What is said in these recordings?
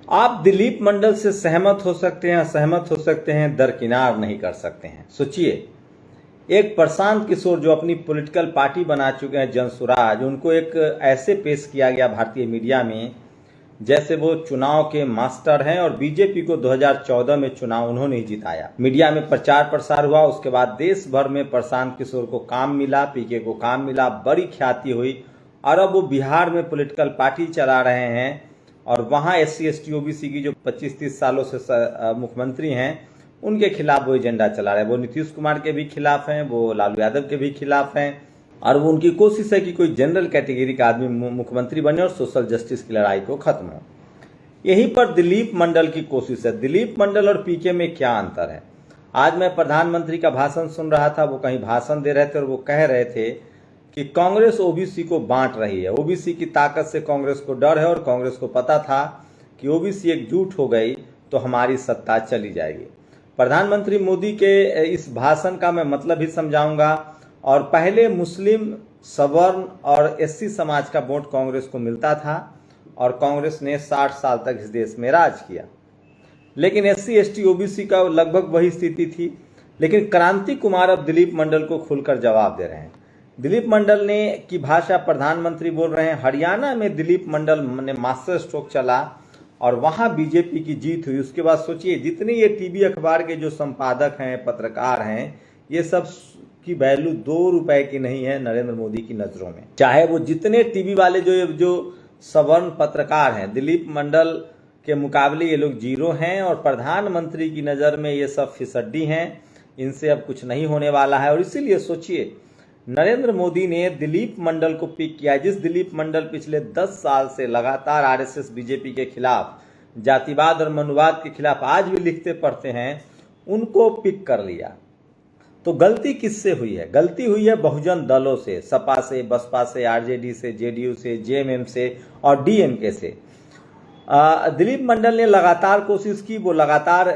आप दिलीप मंडल से सहमत हो सकते हैं, असहमत हो सकते हैं, दरकिनार नहीं कर सकते हैं। सोचिए, एक प्रशांत किशोर जो अपनी पॉलिटिकल पार्टी बना चुके हैं जनसुराज, उनको एक ऐसे पेश किया गया भारतीय मीडिया में जैसे वो चुनाव के मास्टर हैं और बीजेपी को 2014 में चुनाव उन्होंने ही जिताया। मीडिया में प्रचार प्रसार हुआ, उसके बाद देश भर में प्रशांत किशोर को काम मिला, पीके को काम मिला, बड़ी ख्याति हुई और अब वो बिहार में पॉलिटिकल पार्टी चला रहे हैं और वहाँ SC ST OBC की जो 25-30 सालों से मुख्यमंत्री हैं उनके खिलाफ वो एजेंडा चला रहे हैं। वो नीतीश कुमार के भी खिलाफ हैं, वो लालू यादव के भी खिलाफ हैं और वो उनकी कोशिश है कि कोई जनरल कैटेगरी का आदमी मुख्यमंत्री बने और सोशल जस्टिस की लड़ाई को खत्म हो। यहीं पर दिलीप मंडल की कोशिश है। दिलीप मंडल और पीके में क्या अंतर है? आज मैं प्रधानमंत्री का भाषण सुन रहा था, वो कहीं भाषण दे रहे थे और वो कह रहे थे कि कांग्रेस ओबीसी को बांट रही है, ओबीसी की ताकत से कांग्रेस को डर है और कांग्रेस को पता था कि ओबीसी एकजुट हो गई तो हमारी सत्ता चली जाएगी। प्रधानमंत्री मोदी के इस भाषण का मैं मतलब ही समझाऊंगा। और पहले मुस्लिम, सवर्ण और SC समाज का वोट कांग्रेस को मिलता था और कांग्रेस ने 60 साल तक इस देश में राज किया, लेकिन SC ST OBC का लगभग वही स्थिति थी। लेकिन क्रांति कुमार अब दिलीप मंडल को खुलकर जवाब दे रहे हैं। दिलीप मंडल ने की भाषा प्रधानमंत्री बोल रहे हैं। हरियाणा में दिलीप मंडल ने मास्टर स्ट्रोक चला और वहां बीजेपी की जीत हुई। उसके बाद सोचिए, जितने ये टीवी अखबार के जो संपादक हैं, पत्रकार हैं, ये सब की वैल्यू 2 रुपए की नहीं है नरेंद्र मोदी की नजरों में। चाहे वो जितने टीवी वाले जो सवर्ण पत्रकार हैं, दिलीप मंडल के मुकाबले ये लोग जीरो हैं और प्रधानमंत्री की नजर में ये सब फिसड्डी हैं। इनसे अब कुछ नहीं होने वाला है और इसीलिए सोचिए, नरेंद्र मोदी ने दिलीप मंडल को पिक किया। जिस दिलीप मंडल पिछले 10 साल से लगातार RSS बीजेपी के खिलाफ, जातिवाद और मनुवाद के खिलाफ आज भी लिखते पढ़ते हैं, उनको पिक कर लिया। तो गलती किससे हुई है? गलती हुई है बहुजन दलों से, सपा से, बसपा से, RJD से, JDU से, JMM से और DMK से। दिलीप मंडल ने लगातार कोशिश की, वो लगातार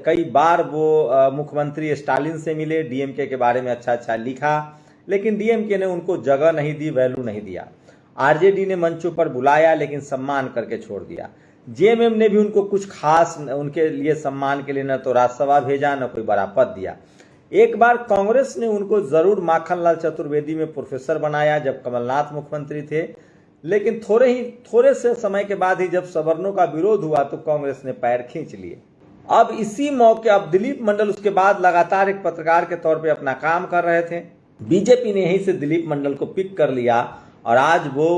कई बार वो मुख्यमंत्री स्टालिन से मिले, DMK के बारे में अच्छा अच्छा लिखा, लेकिन DMK ने उनको जगह नहीं दी, वैल्यू नहीं दिया। RJD ने मंचों पर बुलाया लेकिन सम्मान करके छोड़ दिया। JMM ने भी उनको कुछ खास उनके लिए सम्मान के लिए न तो राज्यसभा भेजा, न कोई बड़ा पद दिया। एक बार कांग्रेस ने उनको जरूर माखनलाल चतुर्वेदी में प्रोफेसर बनाया जब कमलनाथ मुख्यमंत्री थे, लेकिन थोड़े से समय के बाद ही जब सवर्णों का विरोध हुआ तो कांग्रेस ने पैर खींच लिए। अब इसी मौके, अब दिलीप मंडल उसके बाद लगातार एक पत्रकार के तौर पे अपना काम कर रहे थे। बीजेपी ने यहीं से दिलीप मंडल को पिक कर लिया और आज वो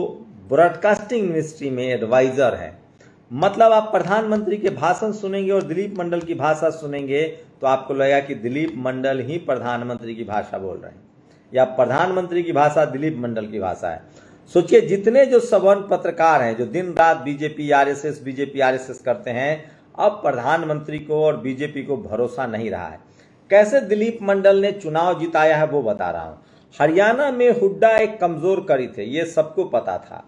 ब्रॉडकास्टिंग मिनिस्ट्री में एडवाइजर है। मतलब आप प्रधानमंत्री के भाषण सुनेंगे और दिलीप मंडल की भाषा सुनेंगे तो आपको लगेगा कि दिलीप मंडल ही प्रधानमंत्री की भाषा बोल रहे हैं या प्रधानमंत्री की भाषा दिलीप मंडल की भाषा है। सोचिए, जितने जो सवर्ण पत्रकार हैं जो दिन रात बीजेपी RSS करते हैं, अब प्रधानमंत्री को और बीजेपी को भरोसा नहीं रहा है। कैसे दिलीप मंडल ने चुनाव जिताया है वो बता रहा हूं। हरियाणा में हुड्डा एक कमजोर कड़ी थे, ये सबको पता था।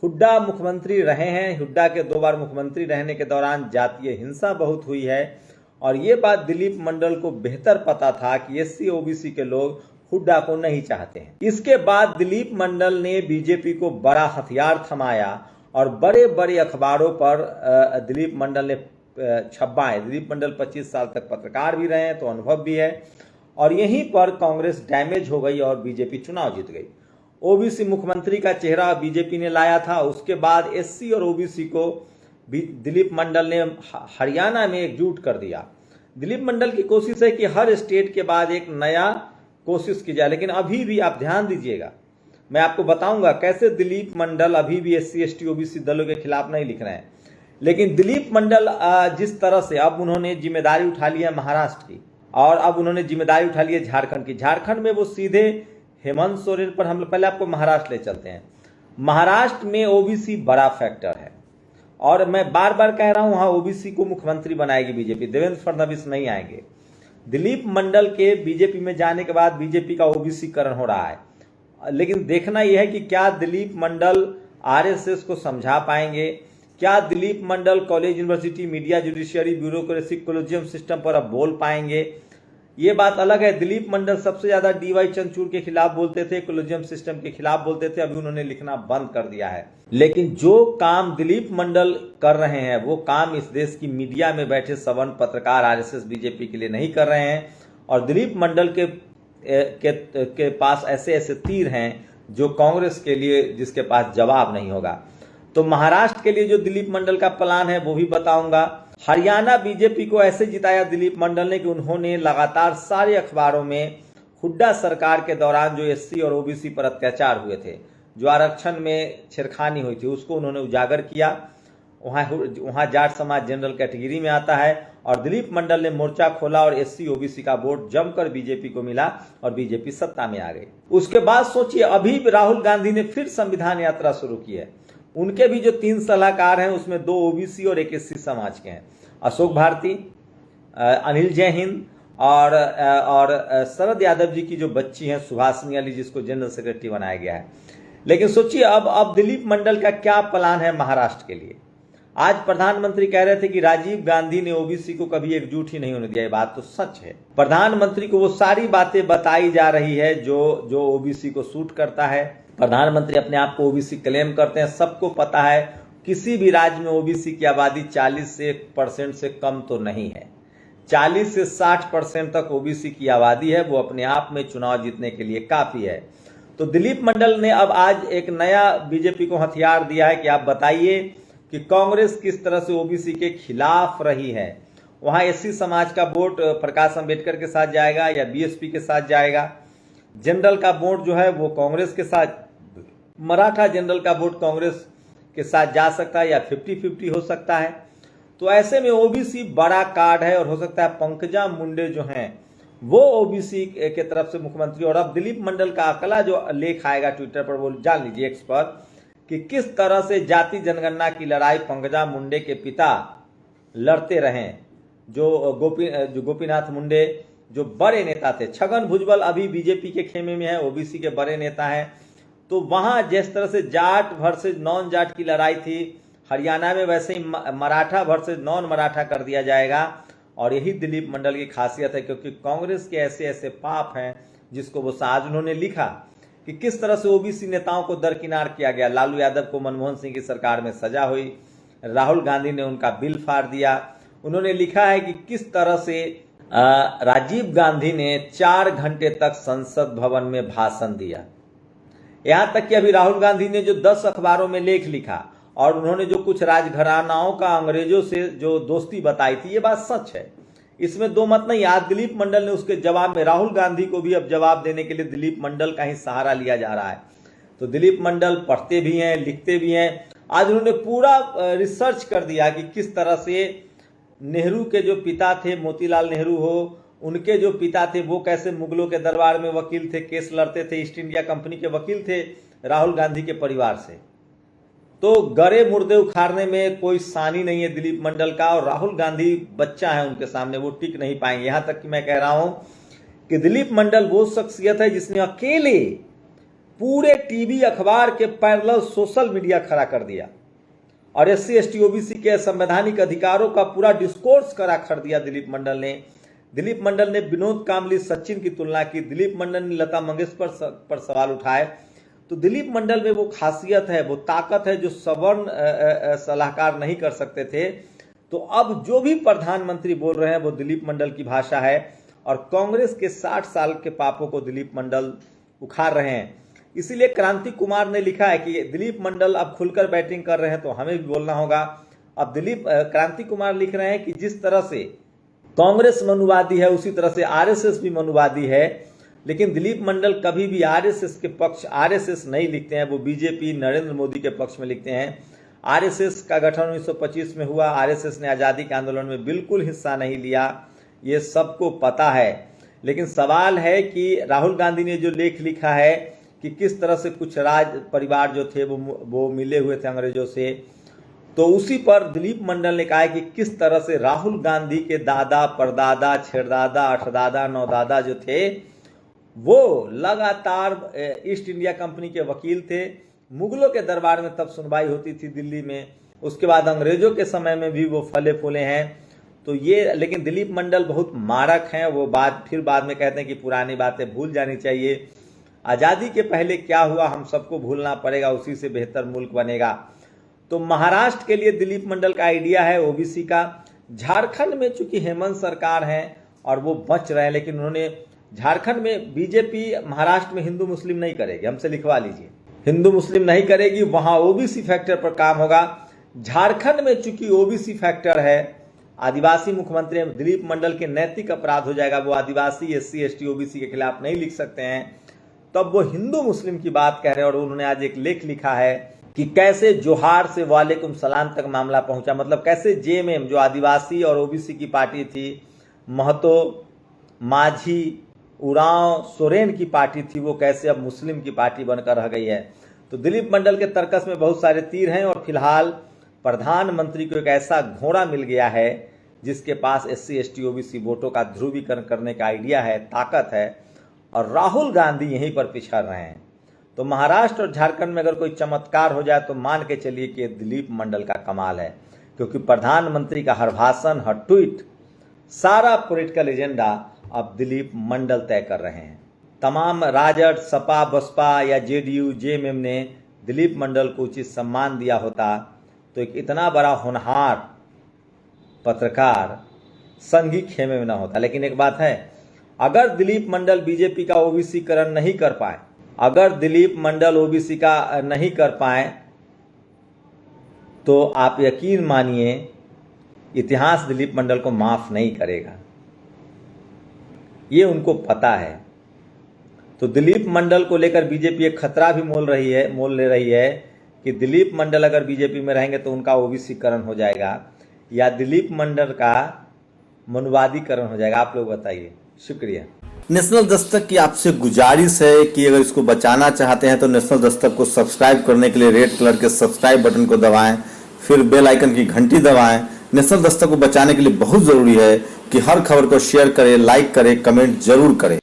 हुड्डा मुख्यमंत्री रहे हैं, हुड्डा के 2 बार मुख्यमंत्री रहने के दौरान जातीय हिंसा बहुत हुई है और ये बात दिलीप मंडल को बेहतर पता था कि SC OBC के लोग हुड्डा को नहीं चाहते हैं। इसके बाद दिलीप मंडल ने बीजेपी को बड़ा हथियार थमाया और बड़े बड़े अखबारों पर दिलीप मंडल ने छपाए। दिलीप मंडल 25 साल तक पत्रकार भी रहे हैं तो अनुभव भी है और यहीं पर कांग्रेस डैमेज हो गई और बीजेपी चुनाव जीत गई। OBC मुख्यमंत्री का चेहरा बीजेपी ने लाया था। उसके बाद SC और OBC को दिलीप मंडल ने हरियाणा में एकजुट कर दिया। दिलीप मंडल की कोशिश है कि हर स्टेट के बाद एक नया कोशिश की जाए, लेकिन अभी भी आप ध्यान दीजिएगा, मैं आपको बताऊंगा कैसे दिलीप मंडल अभी भी SC ST OBC दलों के खिलाफ नहीं लिख रहे हैं। लेकिन दिलीप मंडल जिस तरह से अब उन्होंने जिम्मेदारी उठा ली है महाराष्ट्र की और अब उन्होंने जिम्मेदारी उठा ली है झारखंड की। झारखंड में वो सीधे हेमंत सोरेन पर, हम पहले आपको महाराष्ट्र ले चलते हैं। महाराष्ट्र में OBC बड़ा फैक्टर है और मैं बार बार कह रहा हूं, वहां OBC को मुख्यमंत्री बनाएगी बीजेपी, देवेंद्र फडणवीस नहीं आएंगे। दिलीप मंडल के बीजेपी में जाने के बाद बीजेपी का OBC करण हो रहा है, लेकिन देखना यह है कि क्या दिलीप मंडल RSS को समझा पाएंगे, क्या Dilip Mandal college, university, media, judiciary, bureaucracy, collegium system पर अब बोल पाएंगे, ये बात अलग है। दिलीप मंडल सबसे ज्यादा डीवाई चंद्रचूड़ के खिलाफ बोलते थे, कोलिजियम सिस्टम के खिलाफ बोलते थे, अभी उन्होंने लिखना बंद कर दिया है। लेकिन जो काम दिलीप मंडल कर रहे हैं वो काम इस देश की मीडिया में बैठे सवर्ण पत्रकार आरएसएस बीजेपी के लिए नहीं कर रहे हैं। और दिलीप मंडल के पास ऐसे ऐसे तीर हैं जो कांग्रेस के लिए जिसके पास जवाब नहीं होगा। तो महाराष्ट्र के लिए जो दिलीप मंडल का प्लान है वो भी बताऊंगा। हरियाणा बीजेपी को ऐसे जिताया दिलीप मंडल ने कि उन्होंने लगातार सारे अखबारों में हुड्डा सरकार के दौरान जो एससी और ओबीसी पर अत्याचार हुए थे, जो आरक्षण में छेड़खानी हुई थी, उसको उन्होंने उजागर किया। वहां जाट समाज जनरल कैटेगरी में आता है और दिलीप मंडल ने मोर्चा खोला और एससी ओबीसी का वोट जमकर बीजेपी को मिला और बीजेपी सत्ता में आ गई। उसके बाद सोचिए, अभी राहुल गांधी ने फिर संविधान यात्रा शुरू की है। उनके भी जो 3 सलाहकार हैं उसमें 2 ओबीसी और 1 एससी समाज के हैं, अशोक भारती, अनिल जय हिंद और शरद यादव जी की जो बच्ची हैं सुभाषिनी अली, जिसको जनरल सेक्रेटरी बनाया गया है। लेकिन सोचिए अब दिलीप मंडल का क्या प्लान है महाराष्ट्र के लिए। आज प्रधानमंत्री कह रहे थे कि राजीव गांधी ने ओबीसी को कभी एकजुट ही नहीं होने दिया। ये बात तो सच है। प्रधानमंत्री को वो सारी बातें बताई जा रही है जो ओबीसी को सूट करता है। प्रधानमंत्री अपने आप को ओबीसी क्लेम करते हैं। सबको पता है किसी भी राज्य में ओबीसी की आबादी 40% से कम तो नहीं है। 40 से 60% तक ओबीसी की आबादी है। वो अपने आप में चुनाव जीतने के लिए काफी है। तो दिलीप मंडल ने अब आज एक नया बीजेपी को हथियार दिया है कि आप बताइए कि कांग्रेस किस तरह से ओबीसी के खिलाफ रही है। वहां एससी समाज का वोट प्रकाश अंबेडकर के साथ जाएगा या बीएसपी के साथ जाएगा। जनरल का वोट जो है वो कांग्रेस के साथ, मराठा जनरल का वोट कांग्रेस के साथ जा सकता है या 50-50 हो सकता है। तो ऐसे में ओबीसी बड़ा कार्ड है और हो सकता है पंकजा मुंडे जो हैं वो ओबीसी के तरफ से मुख्यमंत्री। और अब दिलीप मंडल का अगला जो लेख आएगा ट्विटर पर वो जान लीजिए एक्स पर, कि किस तरह से जाति जनगणना की लड़ाई पंकजा मुंडे के पिता लड़ते रहे, जो गोपीनाथ मुंडे जो बड़े नेता थे। छगन भुजबल अभी बीजेपी के खेमे में है, ओबीसी के बड़े नेता हैं। तो वहां जिस तरह से जाट वर्सेज नॉन जाट की लड़ाई थी, हरियाणा में वैसे ही मराठा वर्सेज नॉन मराठा कर दिया जाएगा। और यही दिलीप मंडल की खासियत है, क्योंकि कांग्रेस के ऐसे ऐसे पाप हैं जिसको वो आज उन्होंने लिखा कि किस तरह से ओबीसी नेताओं को दरकिनार किया गया। लालू यादव को मनमोहन सिंह की सरकार में सजा हुई, राहुल गांधी ने उनका बिल फाड़ दिया। उन्होंने लिखा है कि किस तरह से राजीव गांधी ने 4 घंटे तक संसद भवन में भाषण दिया। यहां तक कि अभी राहुल गांधी ने जो 10 अखबारों में लेख लिखा और उन्होंने जो कुछ राजघरानाओं का अंग्रेजों से जो दोस्ती बताई थी, ये बात सच है, इसमें दो मत नहीं। आज दिलीप मंडल ने उसके जवाब में राहुल गांधी को भी अब जवाब देने के लिए दिलीप मंडल का ही सहारा लिया जा रहा है। तो दिलीप मंडल पढ़ते भी हैं, लिखते भी हैं। आज उन्होंने पूरा रिसर्च कर दिया कि किस तरह से नेहरू के जो पिता थे, मोतीलाल नेहरू हो, उनके जो पिता थे वो कैसे मुगलों के दरबार में वकील थे, केस लड़ते थे, ईस्ट इंडिया कंपनी के वकील थे राहुल गांधी के परिवार से। तो गरे मुर्दे उखाड़ने में कोई सानी नहीं है दिलीप मंडल का। और राहुल गांधी बच्चा है उनके सामने, वो टिक नहीं पाएंगे। यहां तक कि मैं कह रहा हूं कि दिलीप मंडल वो शख्सियत है जिसने अकेले पूरे टीवी अखबार के पैरेलल सोशल मीडिया खड़ा कर दिया और एससी एसटी ओबीसी के संवैधानिक अधिकारों का पूरा डिस्कोर्स खड़ा कर दिया दिलीप मंडल ने। दिलीप मंडल ने विनोद कांबली सचिन की तुलना की, दिलीप मंडल ने लता मंगेशकर पर सवाल उठाए। तो दिलीप मंडल में वो खासियत है, वो ताकत है जो सवर्ण सलाहकार नहीं कर सकते थे। तो अब जो भी प्रधानमंत्री बोल रहे हैं वो दिलीप मंडल की भाषा है और कांग्रेस के 60 साल के पापों को दिलीप मंडल उखाड़ रहे हैं। इसीलिए क्रांति कुमार ने लिखा है कि दिलीप मंडल अब खुलकर बैटिंग कर रहे हैं तो हमें भी बोलना होगा। अब क्रांति कुमार लिख रहे हैं कि जिस तरह से कांग्रेस मनुवादी है उसी तरह से आरएसएस भी मनुवादी है। लेकिन दिलीप मंडल कभी भी आरएसएस के पक्ष आरएसएस नहीं लिखते हैं, वो बीजेपी नरेंद्र मोदी के पक्ष में लिखते हैं। आरएसएस का गठन 1925 में हुआ, आरएसएस ने आज़ादी के आंदोलन में बिल्कुल हिस्सा नहीं लिया, ये सबको पता है। लेकिन सवाल है कि राहुल गांधी ने जो लेख लिखा है कि किस तरह से कुछ राज परिवार जो थे वो मिले हुए थे अंग्रेजों से, तो उसी पर दिलीप मंडल ने कहा है कि किस तरह से राहुल गांधी के दादा, परदादा, छेड़दादा, अठदादा, नौदादा जो थे वो लगातार ईस्ट इंडिया कंपनी के वकील थे। मुगलों के दरबार में तब सुनवाई होती थी दिल्ली में, उसके बाद अंग्रेजों के समय में भी वो फले फूले हैं। तो ये, लेकिन दिलीप मंडल बहुत मारक हैं, वो बाद में कहते हैं कि पुरानी बातें भूल जानी चाहिए, आज़ादी के पहले क्या हुआ हम सबको भूलना पड़ेगा, उसी से बेहतर मुल्क बनेगा। तो महाराष्ट्र के लिए दिलीप मंडल का आइडिया है ओबीसी का। झारखंड में चूंकि हेमंत सरकार है और वो बच रहे हैं, लेकिन उन्होंने झारखंड में बीजेपी महाराष्ट्र में हिंदू मुस्लिम नहीं करेगी, हमसे लिखवा लीजिए, हिंदू मुस्लिम नहीं करेगी, वहां ओबीसी फैक्टर पर काम होगा। झारखंड में चूंकि ओबीसी फैक्टर है, आदिवासी मुख्यमंत्री दिलीप मंडल के नैतिक अपराध हो जाएगा, वो आदिवासी एससी एसटी ओबीसी के खिलाफ नहीं लिख सकते हैं, तब वो हिंदू मुस्लिम की बात कह रहे हैं। और उन्होंने आज एक लेख लिखा है कि कैसे जोहार से वालेकुम सलाम तक मामला पहुंचा, मतलब कैसे जेएमएम जो आदिवासी और ओबीसी की पार्टी थी, महतो, माझी, उरांव, सोरेन की पार्टी थी, वो कैसे अब मुस्लिम की पार्टी बनकर रह गई है। तो दिलीप मंडल के तर्कस में बहुत सारे तीर हैं और फिलहाल प्रधानमंत्री को एक ऐसा घोड़ा मिल गया है जिसके पास एससी एसटी ओबीसी वोटों का ध्रुवीकरण करने का आइडिया है, ताकत है, और राहुल गांधी यहीं पर पिछड़ रहे हैं। तो महाराष्ट्र और झारखंड में अगर कोई चमत्कार हो जाए तो मान के चलिए कि दिलीप मंडल का कमाल है, क्योंकि प्रधानमंत्री का हर भाषण, हर ट्वीट, सारा पॉलिटिकल एजेंडा अब दिलीप मंडल तय कर रहे हैं। तमाम राजद, सपा, बसपा या जेडीयू, जेएमएम ने दिलीप मंडल को उचित सम्मान दिया होता तो एक इतना बड़ा होनहार पत्रकार संघी खेमे में न होता। लेकिन एक बात है, अगर दिलीप मंडल बीजेपी का ओबीसीकरण नहीं कर पाए, अगर दिलीप मंडल ओबीसी का नहीं कर पाए, तो आप यकीन मानिए इतिहास दिलीप मंडल को माफ नहीं करेगा, ये उनको पता है। तो दिलीप मंडल को लेकर बीजेपी एक खतरा भी मोल ले रही है कि दिलीप मंडल अगर बीजेपी में रहेंगे तो उनका ओबीसीकरण हो जाएगा या दिलीप मंडल का मनुवादीकरण हो जाएगा। आप लोग बताइए। शुक्रिया। नेशनल दस्तक की आपसे गुजारिश है कि अगर इसको बचाना चाहते हैं तो नेशनल दस्तक को सब्सक्राइब करने के लिए रेड कलर के सब्सक्राइब बटन को दबाएं, फिर बेल आइकन की घंटी दबाएं। नेशनल दस्तक को बचाने के लिए बहुत जरूरी है कि हर खबर को शेयर करें, लाइक करें, कमेंट जरूर करें।